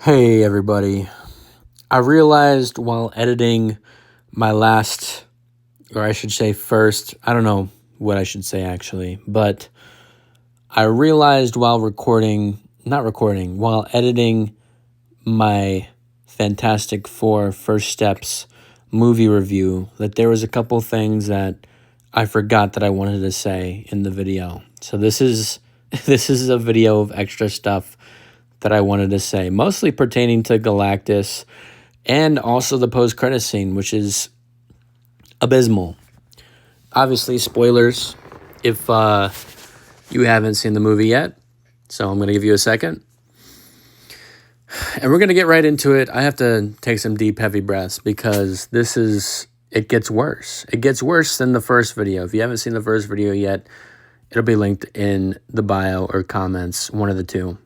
Hey everybody. I realized while editing my last, or I should say first, I don't know what I should say actually, but I realized while while editing my Fantastic Four First Steps movie review, that there was a couple things that I forgot that I wanted to say in the video. So this is this is a video of extra stuff that I wanted to say, mostly pertaining to Galactus and also the post-credit scene, which is abysmal. Obviously, spoilers if you haven't seen the movie yet, so I'm going to give you a second. And we're going to get right into it. I have to take some deep, heavy breaths because it gets worse. It gets worse than the first video. If you haven't seen the first video yet, it'll be linked in the bio or comments, one of the two.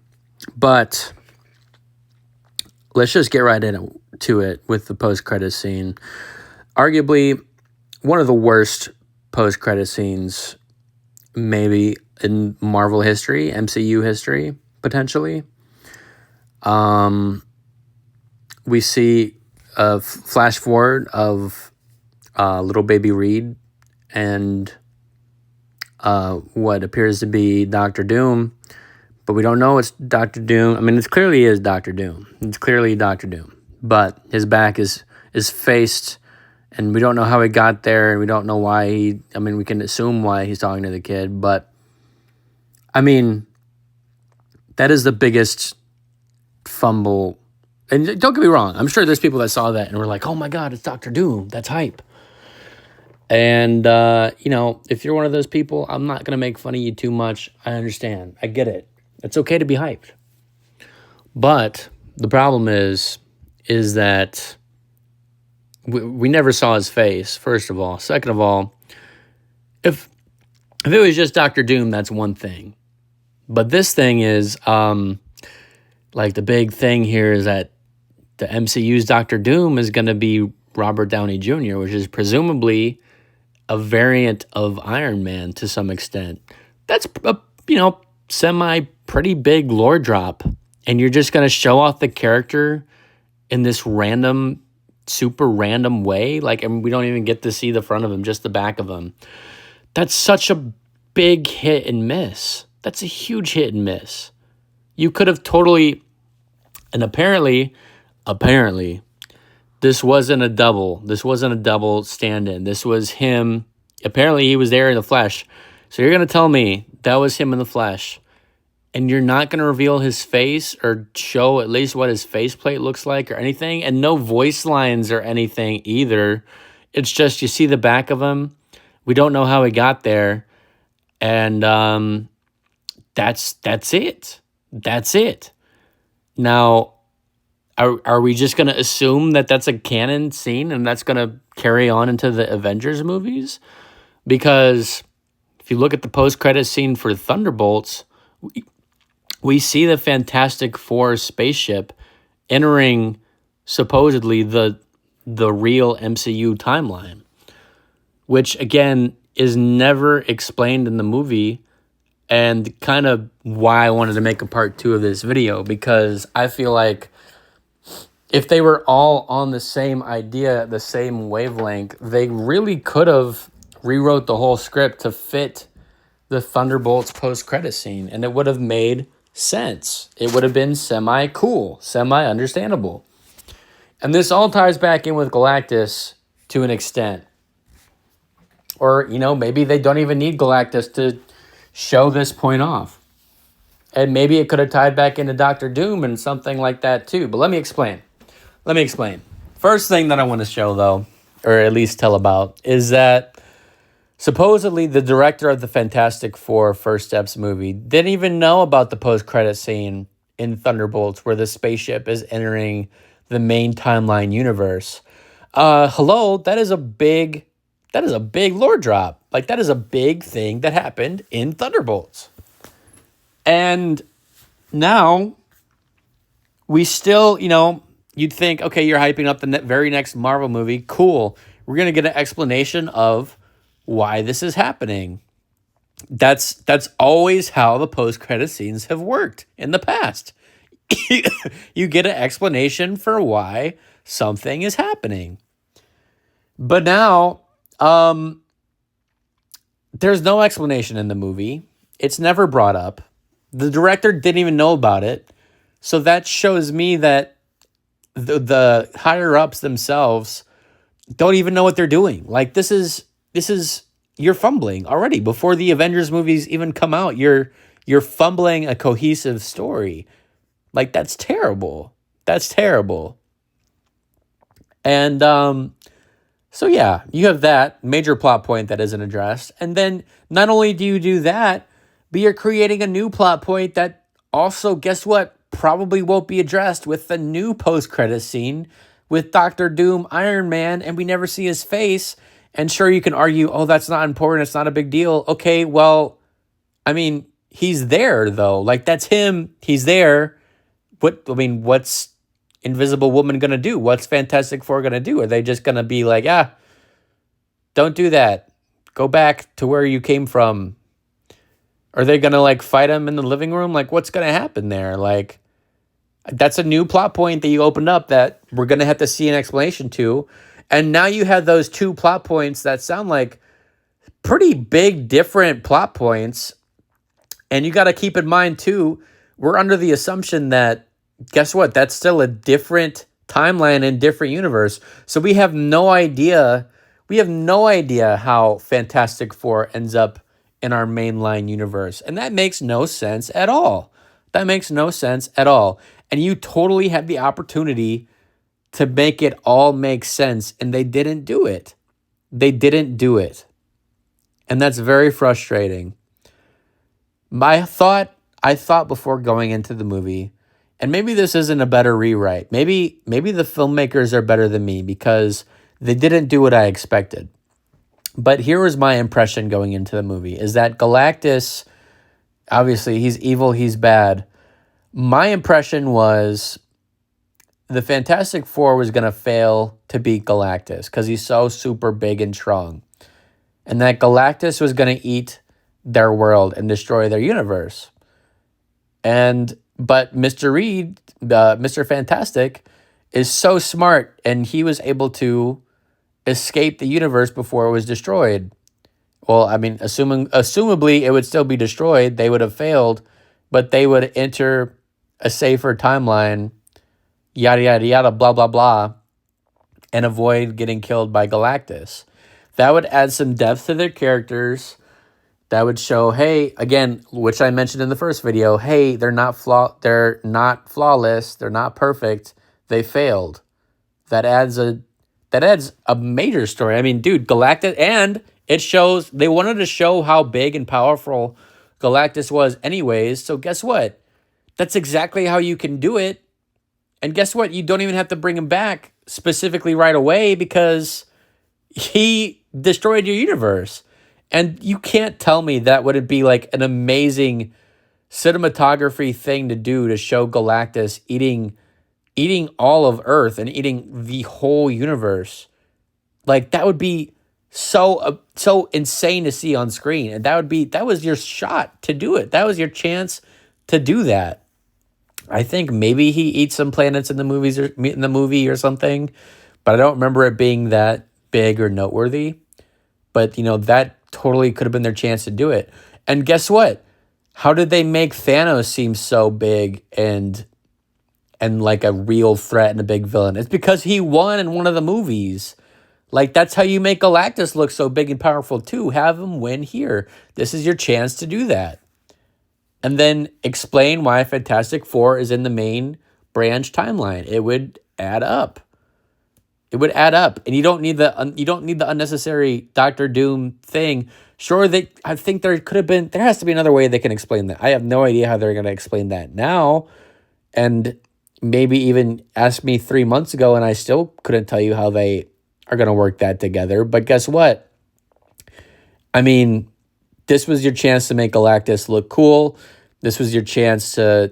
But let's just get right into it with the post-credit scene. Arguably, one of the worst post-credit scenes maybe in Marvel history, MCU history, potentially. We see a flash forward of little baby Reed and what appears to be Doctor Doom. But we don't know it's Doctor Doom. I mean, it clearly is Doctor Doom. It's clearly Doctor Doom. But his back is faced, and we don't know how he got there, and we don't know why we can assume why he's talking to the kid. But, I mean, that is the biggest fumble. And don't get me wrong. I'm sure there's people that saw that and were like, oh, my God, it's Doctor Doom. That's hype. And, if you're one of those people, I'm not going to make fun of you too much. I understand. I get it. It's okay to be hyped. But the problem is that we never saw his face, first of all. Second of all, if it was just Doctor Doom, that's one thing. But this thing is, the big thing here is that the MCU's Doctor Doom is going to be Robert Downey Jr., which is presumably a variant of Iron Man to some extent. That's a, pretty big lore drop, and you're just going to show off the character in this super random way, and we don't even get to see the front of him, just the back of him. That's such a big hit and miss. That's a huge hit and miss. You could have totally, and apparently, this wasn't a double stand-in. This was him. Apparently, he was there in the flesh. So you're going to tell me that was him in the flesh, and you're not going to reveal his face or show at least what his faceplate looks like or anything, and no voice lines or anything either. It's just you see the back of him. We don't know how he got there, and that's it. That's it. Now, are we just going to assume that that's a canon scene and that's going to carry on into the Avengers movies? Because if you look at the post-credit scene for Thunderbolts, we see the Fantastic Four spaceship entering supposedly the real MCU timeline, which again is never explained in the movie, and kind of why I wanted to make a part 2 of this video, because I feel like if they were all on the same idea, the same wavelength, they really could have rewrote the whole script to fit the Thunderbolts post-credit scene, and it would have made sense. It would have been semi-cool, semi-understandable. And this all ties back in with Galactus to an extent. Or, maybe they don't even need Galactus to show this point off. And maybe it could have tied back into Doctor Doom and something like that too. But let me explain. First thing that I want to show, though, or at least tell about, is that supposedly the director of the Fantastic Four First Steps movie didn't even know about the post-credit scene in Thunderbolts where the spaceship is entering the main timeline universe. Hello, that is a big lore drop. That is a big thing that happened in Thunderbolts. And now we still, you'd think, okay, you're hyping up the very next Marvel movie. Cool. We're going to get an explanation of why this is happening. That's always how the post-credit scenes have worked in the past. you get an explanation for why something is happening. But now, there's no explanation in the movie. It's never brought up. The director didn't even know about it. So that shows me that the higher ups themselves don't even know what they're doing. Like this is you're fumbling already before the Avengers movies even come out. You're fumbling a cohesive story. Like that's terrible. That's terrible. And so yeah, you have that major plot point that isn't addressed. And then not only do you do that, but you're creating a new plot point that also, guess what, probably won't be addressed with the new post-credit scene with Doctor Doom, Iron Man, and we never see his face. And sure, you can argue, oh, that's not important, it's not a big deal. Okay, well, I mean, he's there though. Like that's him. He's there. What's Invisible Woman gonna do? What's Fantastic Four gonna do? Are they just gonna be like, don't do that. Go back to where you came from. Are they gonna like fight him in the living room? Like, what's gonna happen there? Like, that's a new plot point that you opened up that we're gonna have to see an explanation to. And now you have those two plot points that sound like pretty big, different plot points. And you got to keep in mind too, we're under the assumption that, guess what? That's still a different timeline and different universe. So we have no idea. We have no idea how Fantastic Four ends up in our mainline universe. And that makes no sense at all. That makes no sense at all. And you totally had the opportunity to make it all make sense. And they didn't do it. They didn't do it. And that's very frustrating. I thought before going into the movie, and maybe this isn't a better rewrite. Maybe the filmmakers are better than me because they didn't do what I expected. But here was my impression going into the movie, is that Galactus, obviously he's evil, he's bad. My impression was the Fantastic Four was going to fail to beat Galactus because he's so super big and strong. And that Galactus was going to eat their world and destroy their universe. But Mr. Reed, Mr. Fantastic, is so smart, and he was able to escape the universe before it was destroyed. Well, I mean, assumably it would still be destroyed. They would have failed, but they would enter a safer timeline, yada, yada, yada, blah, blah, blah, and avoid getting killed by Galactus. That would add some depth to their characters. That would show, hey, again, which I mentioned in the first video, hey, they're not flawless, they're not perfect, they failed. That adds a major story. I mean, dude, Galactus, and it shows, they wanted to show how big and powerful Galactus was anyways, so guess what? That's exactly how you can do it. And guess what? You don't even have to bring him back specifically right away because he destroyed your universe. And you can't tell me that wouldn't be like an amazing cinematography thing to do to show Galactus eating all of Earth and eating the whole universe. Like that would be so insane to see on screen. And that was your shot to do it. That was your chance to do that. I think maybe he eats some planets in the movie or something, but I don't remember it being that big or noteworthy. But that totally could have been their chance to do it. And guess what? How did they make Thanos seem so big and like a real threat and a big villain? It's because he won in one of the movies. Like, that's how you make Galactus look so big and powerful too. Have him win here. This is your chance to do that. And then explain why Fantastic Four is in the main branch timeline. It would add up. It would add up, and you don't need the unnecessary Doctor Doom thing. Sure, I think there has to be another way they can explain that. I have no idea how they're going to explain that now, and maybe even asked me 3 months ago, and I still couldn't tell you how they are going to work that together. But guess what? I mean, this was your chance to make Galactus look cool. This was your chance to,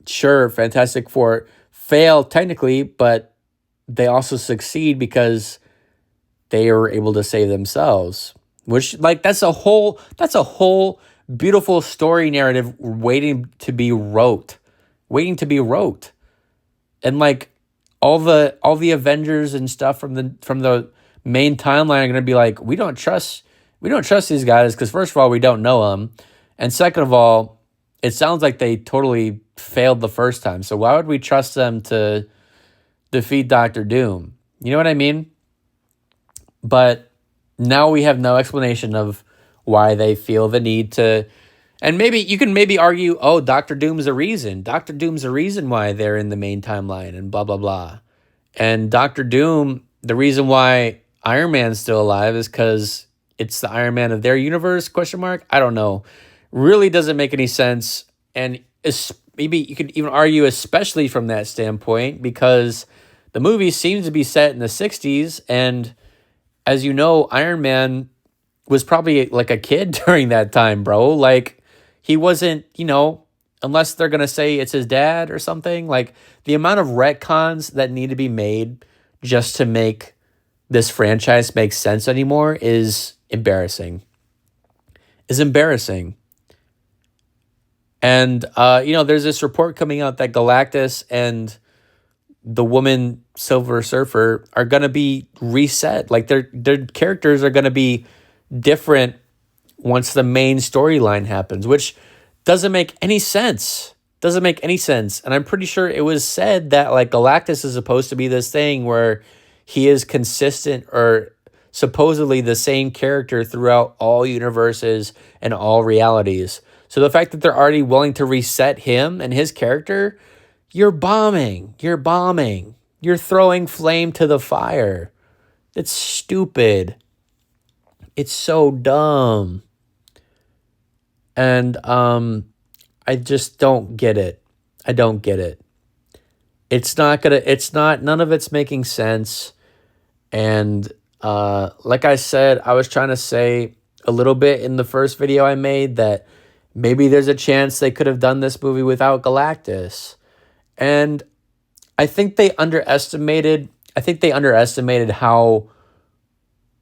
sure, Fantastic Four fail technically, but they also succeed because they are able to save themselves. Which, like, that's a whole beautiful story narrative waiting to be wrote. waiting to be wrote. And like all the Avengers and stuff from the main timeline are going to be like, we don't trust these guys because first of all, we don't know them, and second of all, it sounds like they totally failed the first time. So why would we trust them to defeat Doctor Doom? You know what I mean? But now we have no explanation of why they feel the need to. And maybe you can argue, oh, Doctor Doom's a reason. Doctor Doom's a reason why they're in the main timeline and blah, blah, blah. And Doctor Doom, the reason why Iron Man's still alive is because it's the Iron Man of their universe, question mark? I don't know. Really doesn't make any sense. And maybe you could even argue, especially from that standpoint, because the movie seems to be set in the 60s. And as you know, Iron Man was probably like a kid during that time, bro. Like, he wasn't, unless they're going to say it's his dad or something. Like, the amount of retcons that need to be made just to make this franchise make sense anymore is embarrassing. And, there's this report coming out that Galactus and the woman Silver Surfer are going to be reset. Like, their characters are going to be different once the main storyline happens, which doesn't make any sense. And I'm pretty sure it was said that like Galactus is supposed to be this thing where he is consistent or supposedly the same character throughout all universes and all realities. So the fact that they're already willing to reset him and his character, you're bombing. You're throwing flame to the fire. It's stupid. It's so dumb. And I just don't get it. None of it's making sense. And like I said, I was trying to say a little bit in the first video I made that maybe there's a chance they could have done this movie without Galactus. And I think they underestimated how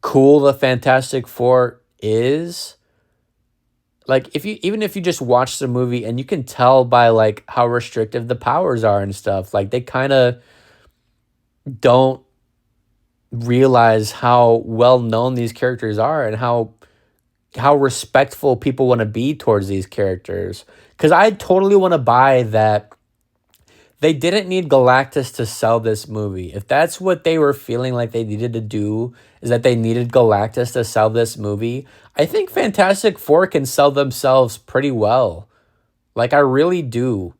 cool the Fantastic Four is. Like, if you just watch the movie and you can tell by like how restrictive the powers are and stuff, like they kind of don't realize how well known these characters are and how respectful people want to be towards these characters. Because I totally want to buy that they didn't need Galactus to sell this movie. If that's what they were feeling like they needed to do, is that they needed Galactus to sell this movie, I think Fantastic Four can sell themselves pretty well. Like, I really do.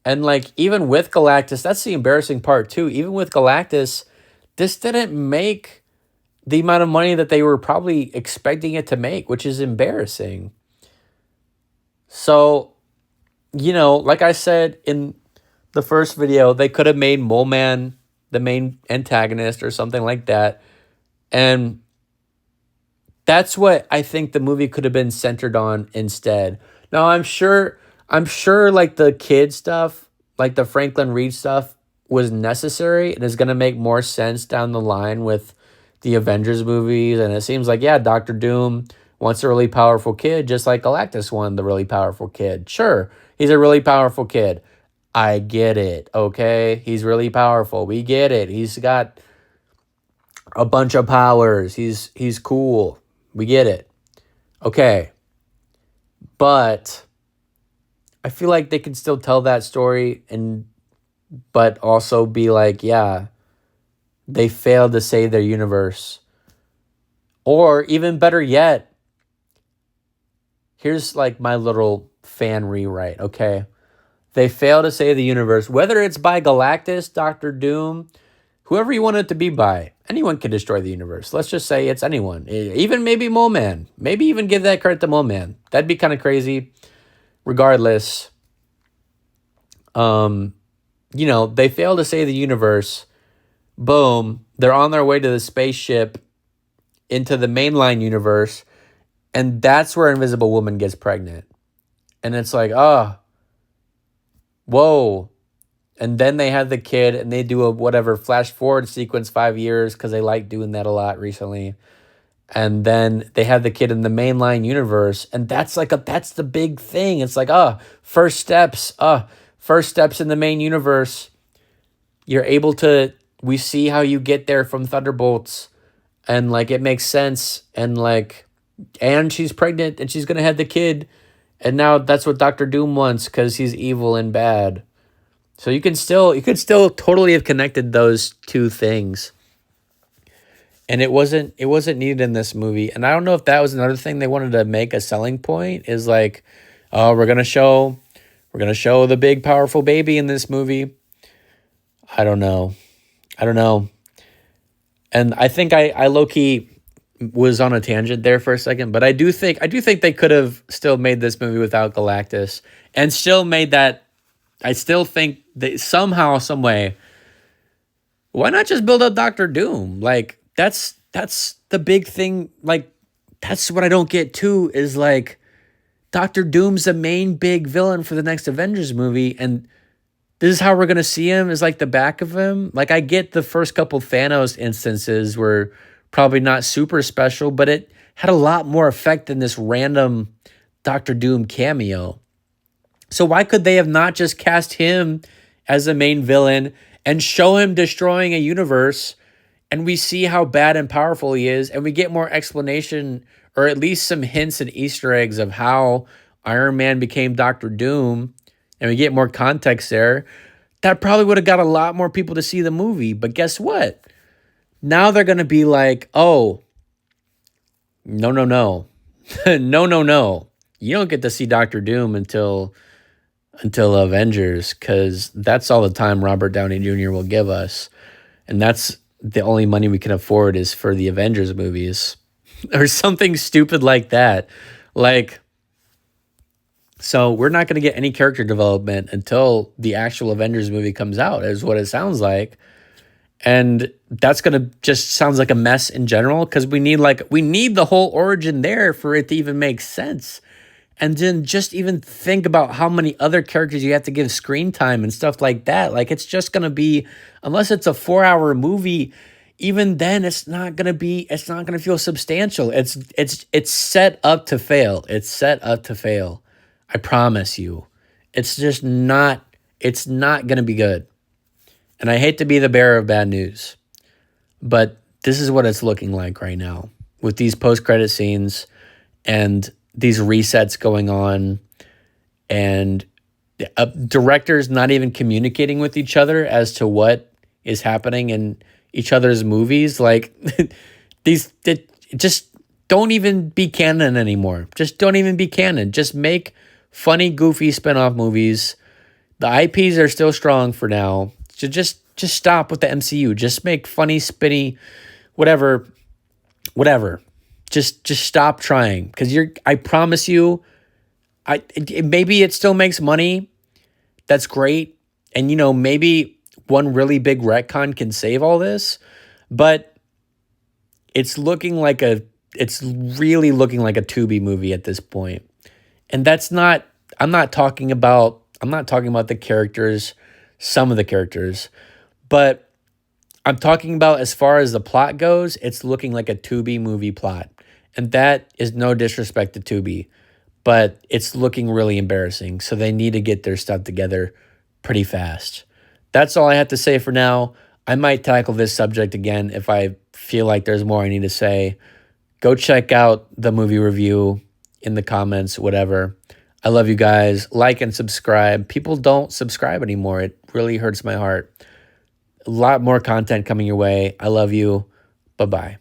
And, like, even with Galactus, that's the embarrassing part, too. Even with Galactus, this didn't make the amount of money that they were probably expecting it to make, which is embarrassing. So, like I said in the first video, they could have made Mole Man the main antagonist or something like that. And that's what I think the movie could have been centered on instead. Now, I'm sure like the kid stuff, like the Franklin Reed stuff was necessary and is going to make more sense down the line with the Avengers movies. And it seems like, yeah, Doctor Doom wants a really powerful kid, just like Galactus wanted the really powerful kid. Sure, he's a really powerful kid. I get it, okay? He's really powerful. We get it. He's got a bunch of powers. He's cool. We get it. Okay. But I feel like they can still tell that story but also be like, yeah, they failed to save their universe. Or even better yet, here's like my little fan rewrite, okay? They fail to save the universe, whether it's by Galactus, Doctor Doom, whoever you want it to be by. Anyone can destroy the universe. Let's just say it's anyone. Even maybe Mole Man. Maybe even give that credit to Mole Man. That'd be kind of crazy. Regardless, they fail to save the universe. Boom. They're on their way to the spaceship into the mainline universe. And that's where Invisible Woman gets pregnant. And it's like, oh, whoa. And then they have the kid and they do a flash forward sequence 5 years because they like doing that a lot recently. And then they have the kid in the mainline universe. And that's the big thing. It's like, first steps, first steps in the main universe. You're able to, we see how you get there from Thunderbolts, and like it makes sense, and like, and she's pregnant and she's gonna have the kid, and now that's what Doctor Doom wants because he's evil and bad. So you could still totally have connected those two things. And it wasn't needed in this movie. And I don't know if that was another thing they wanted to make a selling point, is like, oh, we're gonna show the big powerful baby in this movie. I don't know. And I think I low-key was on a tangent there for a second, but I do think they could have still made this movie without Galactus and still made that. I still think that somehow, some way, why not just build up Doctor Doom? Like, that's the big thing. Like, that's what I don't get too, is like, Doctor Doom's the main big villain for the next Avengers movie, and this is how we're going to see him, is like the back of him. Like, I get the first couple Thanos instances were probably not super special, but it had a lot more effect than this random Doctor Doom cameo. So why could they have not just cast him as the main villain and show him destroying a universe, and we see how bad and powerful he is, and we get more explanation, or at least some hints and Easter eggs of how Iron Man became Doctor Doom, and we get more context there? That probably would have got a lot more people to see the movie. But guess what? Now they're going to be like, oh, no. no. You don't get to see Doctor Doom until Avengers, because that's all the time Robert Downey Jr. will give us. And that's the only money we can afford is for the Avengers movies or something stupid like that. Like, so we're not going to get any character development until the actual Avengers movie comes out, is what it sounds like. And that's going to just sounds like a mess in general, because we need the whole origin there for it to even make sense. And then just even think about how many other characters you have to give screen time and stuff like that. Like, it's just going to be, unless it's a 4-hour movie, even then it's not going to feel substantial. It's set up to fail. It's set up to fail. I promise you. It's not going to be good. And I hate to be the bearer of bad news, but this is what it's looking like right now with these post-credit scenes and these resets going on, and directors not even communicating with each other as to what is happening in each other's movies. Like, just don't even be canon anymore. Just don't even be canon. Just make funny, goofy spinoff movies. The IPs are still strong for now. So just stop with the MCU. Just make funny, spinny, whatever. Just stop trying, because I promise you, maybe it still makes money. That's great. And, maybe one really big retcon can save all this, but it's really looking like a Tubi movie at this point. And that's not, I'm not talking about the characters, some of the characters, but I'm talking about as far as the plot goes, it's looking like a Tubi movie plot. And that is no disrespect to Tubi, but it's looking really embarrassing. So they need to get their stuff together pretty fast. That's all I have to say for now. I might tackle this subject again if I feel like there's more I need to say. Go check out the movie review in the comments, whatever. I love you guys. Like and subscribe. People don't subscribe anymore. It really hurts my heart. A lot more content coming your way. I love you. Bye-bye.